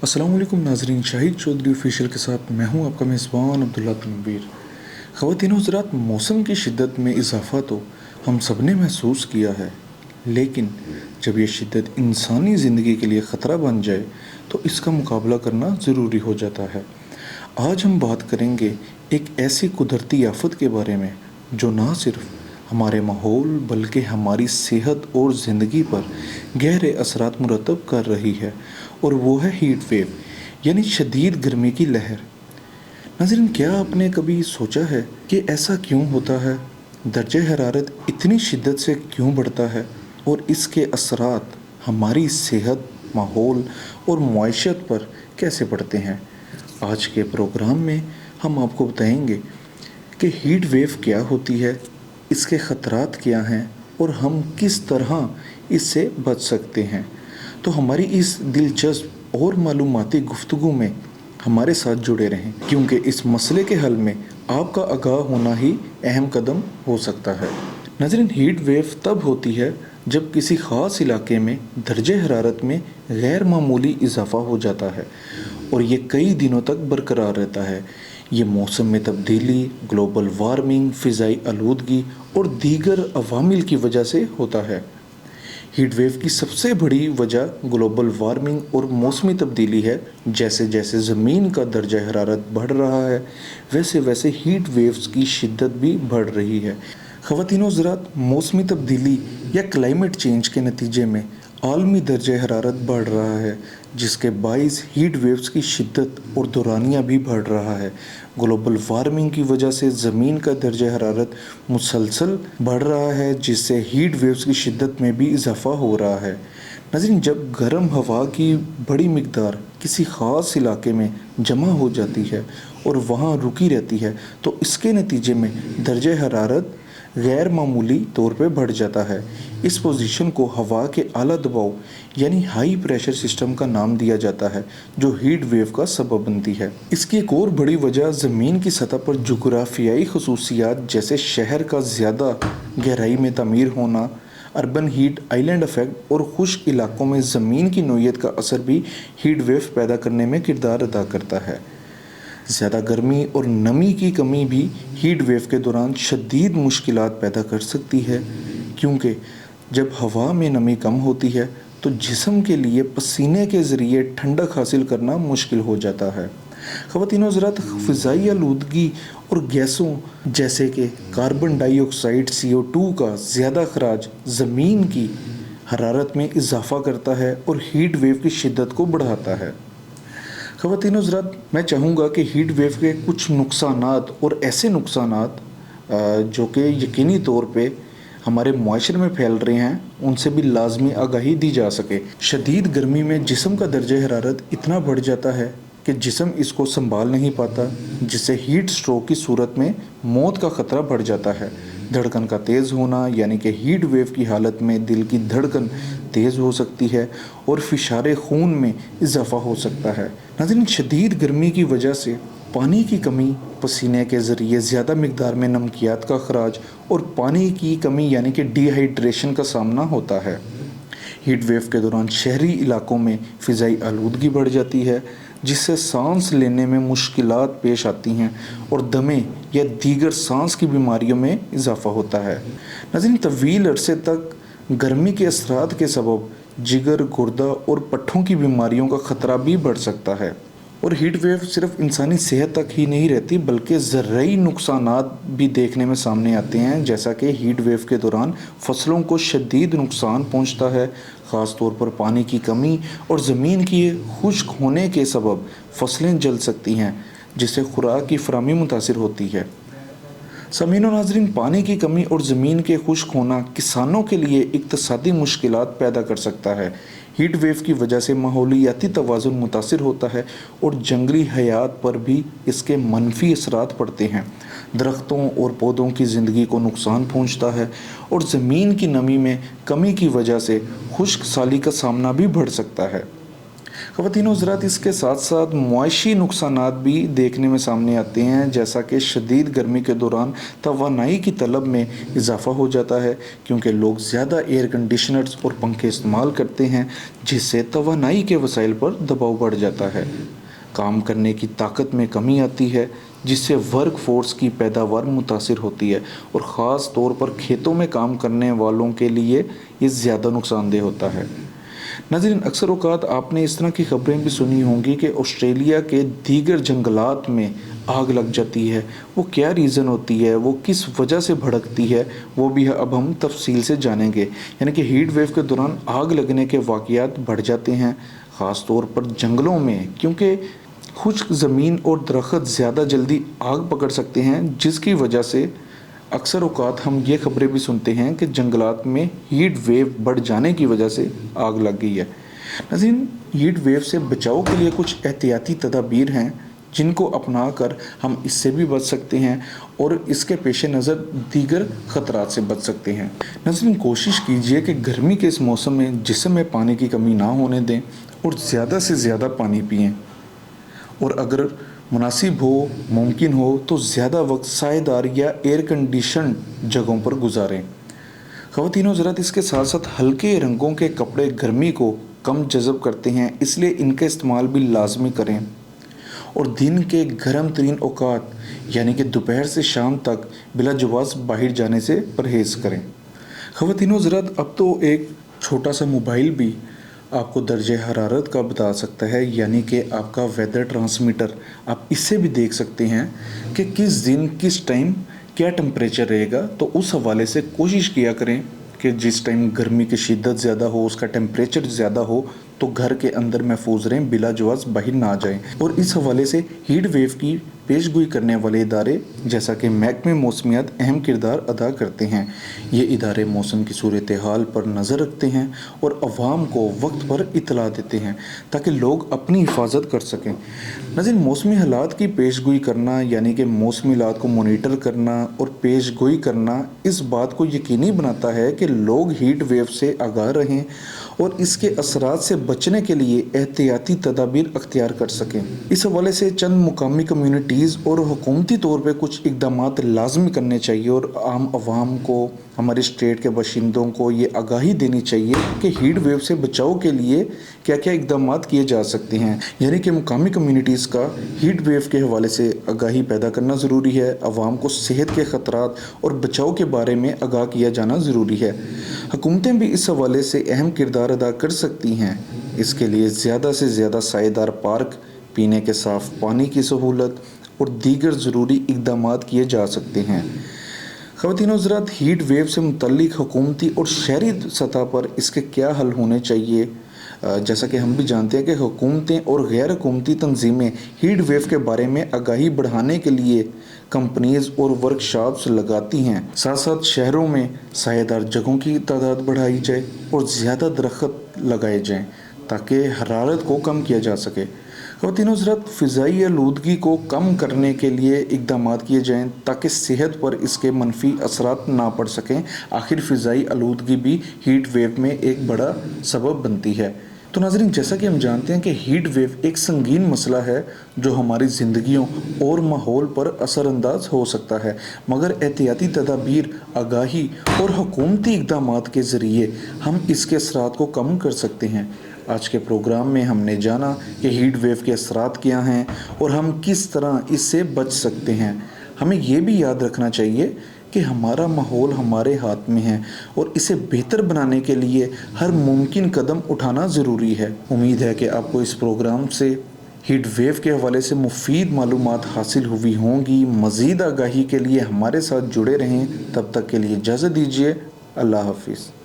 السلام علیکم ناظرین، شاہد چودھری آفیشیل کے ساتھ میں ہوں آپ کا میزبان عبداللہ تنویر۔ خواتین و حضرات، موسم کی شدت میں اضافہ تو ہم سب نے محسوس کیا ہے، لیکن جب یہ شدت انسانی زندگی کے لیے خطرہ بن جائے تو اس کا مقابلہ کرنا ضروری ہو جاتا ہے۔ آج ہم بات کریں گے ایک ایسی قدرتی آفت کے بارے میں جو نہ صرف ہمارے ماحول بلکہ ہماری صحت اور زندگی پر گہرے اثرات مرتب کر رہی ہے، اور وہ ہے ہیٹ ویو، یعنی شدید گرمی کی لہر۔ ناظرین، کیا آپ نے کبھی سوچا ہے کہ ایسا کیوں ہوتا ہے؟ درجہ حرارت اتنی شدت سے کیوں بڑھتا ہے اور اس کے اثرات ہماری صحت، ماحول اور معیشت پر کیسے پڑتے ہیں؟ آج کے پروگرام میں ہم آپ کو بتائیں گے کہ ہیٹ ویو کیا ہوتی ہے، اس کے خطرات کیا ہیں اور ہم کس طرح اس سے بچ سکتے ہیں۔ تو ہماری اس دلچسپ اور معلوماتی گفتگو میں ہمارے ساتھ جڑے رہیں، کیونکہ اس مسئلے کے حل میں آپ کا آگاہ ہونا ہی اہم قدم ہو سکتا ہے۔ ناظرین، ہیٹ ویو تب ہوتی ہے جب کسی خاص علاقے میں درجہ حرارت میں غیر معمولی اضافہ ہو جاتا ہے اور یہ کئی دنوں تک برقرار رہتا ہے۔ یہ موسم میں تبدیلی، گلوبل وارمنگ، فضائی آلودگی اور دیگر عوامل کی وجہ سے ہوتا ہے۔ ہیٹ ویو کی سب سے بڑی وجہ گلوبل وارمنگ اور موسمی تبدیلی ہے۔ جیسے جیسے زمین کا درجہ حرارت بڑھ رہا ہے، ویسے ویسے ہیٹ ویوز کی شدت بھی بڑھ رہی ہے۔ خواتین و حضرات، موسمی تبدیلی یا کلائمیٹ چینج کے نتیجے میں عالمی درجہ حرارت بڑھ رہا ہے، جس کے باعث ہیٹ ویوز کی شدت اور دورانیہ بھی بڑھ رہا ہے۔ گلوبل وارمنگ کی وجہ سے زمین کا درجہ حرارت مسلسل بڑھ رہا ہے، جس سے ہیٹ ویوز کی شدت میں بھی اضافہ ہو رہا ہے۔ ناظرین، جب گرم ہوا کی بڑی مقدار کسی خاص علاقے میں جمع ہو جاتی ہے اور وہاں رکی رہتی ہے تو اس کے نتیجے میں درجہ حرارت غیر معمولی طور پہ بڑھ جاتا ہے۔ اس پوزیشن کو ہوا کے اعلیٰ دباؤ یعنی ہائی پریشر سسٹم کا نام دیا جاتا ہے، جو ہیٹ ویو کا سبب بنتی ہے۔ اس کی ایک اور بڑی وجہ زمین کی سطح پر جغرافیائی خصوصیات جیسے شہر کا زیادہ گہرائی میں تعمیر ہونا، اربن ہیٹ آئیلینڈ ایفیکٹ اور خشک علاقوں میں زمین کی نوعیت کا اثر بھی ہیٹ ویو پیدا کرنے میں کردار ادا کرتا ہے۔ زیادہ گرمی اور نمی کی کمی بھی ہیٹ ویو کے دوران شدید مشکلات پیدا کر سکتی ہے، کیونکہ جب ہوا میں نمی کم ہوتی ہے تو جسم کے لیے پسینے کے ذریعے ٹھنڈک حاصل کرنا مشکل ہو جاتا ہے۔ خواتین و حضرات، فضائی آلودگی اور گیسوں جیسے کہ کاربن ڈائی آکسائڈ CO2 کا زیادہ اخراج زمین کی حرارت میں اضافہ کرتا ہے اور ہیٹ ویو کی شدت کو بڑھاتا ہے۔ خواتین و حضرات، میں چاہوں گا کہ ہیٹ ویو کے کچھ نقصانات اور ایسے نقصانات جو کہ یقینی طور پہ ہمارے معاشرے میں پھیل رہے ہیں، ان سے بھی لازمی آگاہی دی جا سکے۔ شدید گرمی میں جسم کا درجہ حرارت اتنا بڑھ جاتا ہے کہ جسم اس کو سنبھال نہیں پاتا، جس سے ہیٹ سٹروک کی صورت میں موت کا خطرہ بڑھ جاتا ہے۔ دھڑکن کا تیز ہونا یعنی کہ ہیٹ ویو کی حالت میں دل کی دھڑکن تیز ہو سکتی ہے اور فشار خون میں اضافہ ہو سکتا ہے۔ ناظرین، شدید گرمی کی وجہ سے پانی کی کمی، پسینے کے ذریعے زیادہ مقدار میں نمکیات کا اخراج اور پانی کی کمی یعنی کہ ڈی ہائیڈریشن کا سامنا ہوتا ہے۔ ہیٹ ویو کے دوران شہری علاقوں میں فضائی آلودگی بڑھ جاتی ہے، جس سے سانس لینے میں مشکلات پیش آتی ہیں اور دمے یا دیگر سانس کی بیماریوں میں اضافہ ہوتا ہے۔ ناظرین، طویل عرصے تک گرمی کے اثرات کے سبب جگر، گردہ اور پٹھوں کی بیماریوں کا خطرہ بھی بڑھ سکتا ہے۔ اور ہیٹ ویو صرف انسانی صحت تک ہی نہیں رہتی بلکہ زرعی نقصانات بھی دیکھنے میں سامنے آتے ہیں، جیسا کہ ہیٹ ویو کے دوران فصلوں کو شدید نقصان پہنچتا ہے، خاص طور پر پانی کی کمی اور زمین کی خشک ہونے کے سبب فصلیں جل سکتی ہیں، جس سے خوراک کی فراہمی متاثر ہوتی ہے۔ سامعین و ناظرین، پانی کی کمی اور زمین کے خشک ہونا کسانوں کے لیے اقتصادی مشکلات پیدا کر سکتا ہے۔ ہیٹ ویو کی وجہ سے ماحولیاتی توازن متاثر ہوتا ہے اور جنگلی حیات پر بھی اس کے منفی اثرات پڑتے ہیں۔ درختوں اور پودوں کی زندگی کو نقصان پہنچتا ہے اور زمین کی نمی میں کمی کی وجہ سے خشک سالی کا سامنا بھی بڑھ سکتا ہے۔ ख़वातीन हज़रात, इसके साथ साथ मुआशी नुकसानात भी देखने में सामने आते हैं, जैसा कि शदीद गर्मी के दौरान तवानाई की तलब में इजाफ़ा हो जाता है, क्योंकि लोग ज़्यादा एयर कंडीशनर्स और पंखे इस्तेमाल करते हैं, जिससे तवानाई के वसाइल पर दबाव बढ़ जाता है। काम करने की ताकत में कमी आती है, जिससे वर्क फोर्स की पैदावार मुतासिर होती है, और ख़ास तौर पर खेतों में काम करने वालों के लिए ये ज़्यादा नुकसानदेह होता है। नाज़रीन, अक्सर औक़ात आपने इस तरह की ख़बरें भी सुनी होंगी कि ऑस्ट्रेलिया के दीगर जंगलात में आग लग जाती है। वो क्या रीज़न होती है, वो किस वजह से भड़कती है, वो भी अब हम तफसील से जानेंगे। यानी कि हीट वेव के दौरान आग लगने के वाक़यात बढ़ जाते हैं, ख़ास तौर पर जंगलों में, क्योंकि खुश्क ज़मीन और दरख्त ज़्यादा जल्दी आग पकड़ सकते हैं, जिसकी वजह से अक्सर औक़ात हम ये ख़बरें भी सुनते हैं कि जंगलात में हीट वेव बढ़ जाने की वजह से आग लग गई है। नाज़रीन, हीट वेव से बचाव के लिए कुछ एहतियाती तदाबीर हैं, जिनको अपना कर हम इससे भी बच सकते हैं और इसके पेश नज़र दीगर ख़तरात से बच सकते हैं। नाज़रीन, कोशिश कीजिए कि गर्मी के इस मौसम में जिस्म में पानी की कमी ना होने दें और ज़्यादा से ज़्यादा पानी पिएँ, और अगर मुनासिब हो, मुमकिन हो तो ज़्यादा वक्त सायेदार या एयर कंडीशन जगहों पर गुजारें। ख़वातीन हज़रात, इसके साथ साथ हल्के रंगों के कपड़े गर्मी को कम जज़ब करते हैं, इसलिए इनका इस्तेमाल भी लाजमी करें, और दिन के गर्म तरीन औक़ात यानी कि दोपहर से शाम तक बिला जवाज़ बाहर जाने से परहेज़ करें। ख़वातीन हज़रात, अब तो एक छोटा सा मोबाइल भी आपको दर्जे हरारत का बता सकता है, यानी कि आपका वेदर ट्रांसमीटर। आप इससे भी देख सकते हैं कि किस दिन किस टाइम क्या टेम्परेचर रहेगा, तो उस हवाले से कोशिश किया करें कि जिस टाइम गर्मी की शिद्दत ज़्यादा हो, उसका टेम्परेचर ज़्यादा हो, तो घर के अंदर महफूज रहें, बिला जवाज़ बाहर ना जाएं। और इस हवाले से हीट वेव की पेशगोई करने वाले इदारे जैसा कि महकमे मौसमियात अहम किरदार अदा करते हैं। ये इदारे मौसम की सूरत हाल पर नज़र रखते हैं और अवाम को वक्त पर इतला देते हैं, ताकि लोग अपनी हिफाजत कर सकें। नाज़रीन, मौसमी हालात की पेशगोई करना यानी कि मौसमी हालात को मॉनिटर करना और पेशगोई करना इस बात को यकीनी बनाता है कि लोग हीट वेव से आगाह रहें और इसके असरात से बचने के लिए एहतियाती तदाबीर अख्तियार कर सकें। इस हवाले से चंद मुकामी कम्यूनिटीज़ और हुकूमती तौर पर कुछ इक़दामात लाजमी करने चाहिए, और आम आवाम को, हमारे स्टेट के बाशिंदों को ये आगाही देनी चाहिए कि हीट वेव से बचाव के लिए क्या क्या इक़दामात किए जा सकते हैं। यानी कि मुकामी कम्यूनिटीज़ का हीट वेव के हवाले से आगाही पैदा करना ज़रूरी है। आवाम को सेहत के ख़तरात और बचाव के बारे में आगाह किया जाना ज़रूरी है। हुकूमतें भी इस हवाले से अहम किरदार अदा कर सकती हैं। इसके लिए ज़्यादा से ज़्यादा सायेदार पार्क, पीने के साफ़ पानी की सहूलत और दीगर ज़रूरी इक़दामात किए जा सकते हैं। ख़वातीन हज़रात, हीट वेव से मुतल्लिक़ हुकूमती और शहरी सतह पर इसके क्या हल होने चाहिए। जैसा कि हम भी जानते हैं कि हुकूमतें और गैर हुकूमती तंजीमें हीट वेव के बारे में आगाही बढ़ाने के लिए कंपनीज़ और वर्कशॉप्स लगाती हैं। साथ साथ शहरों में सायेदार जगहों की तादाद बढ़ाई जाए और ज़्यादा दरख्त लगाए जाएँ, ताकि हरारत को कम किया जा सके। ख़वातीन हज़रात, फ़िज़ाई आलूदगी को कम करने के लिए इक़दामात किए जाएँ, ताकि सेहत पर इसके मनफी असरात ना पड़ सकें। आखिर फ़िज़ाई आलूदगी भी हीट वेव में एक बड़ा सबब बनती है। तो नाज़रीन, जैसा कि हम जानते हैं कि हीट वेव एक संगीन मसला है जो हमारी ज़िंदगियों और माहौल पर असरअंदाज हो सकता है, मगर एहतियाती तदाबीर, आगाही और हुकूमती इक़दामात के ज़रिए हम इसके असरात को कम कर सकते हैं। आज के प्रोग्राम में हमने जाना कि हीट वेव के असरात क्या हैं और हम किस तरह इससे बच सकते हैं। हमें ये भी याद रखना चाहिए कि हमारा माहौल हमारे हाथ में है और इसे बेहतर बनाने के लिए हर मुमकिन कदम उठाना ज़रूरी है। उम्मीद है कि आपको इस प्रोग्राम से हीट वेव के हवाले से मुफीद मालूमात हासिल हुई होंगी। मज़ीद आगाही के लिए हमारे साथ जुड़े रहें। तब तक के लिए इजाज़त दीजिए। अल्लाह हाफ़िज़।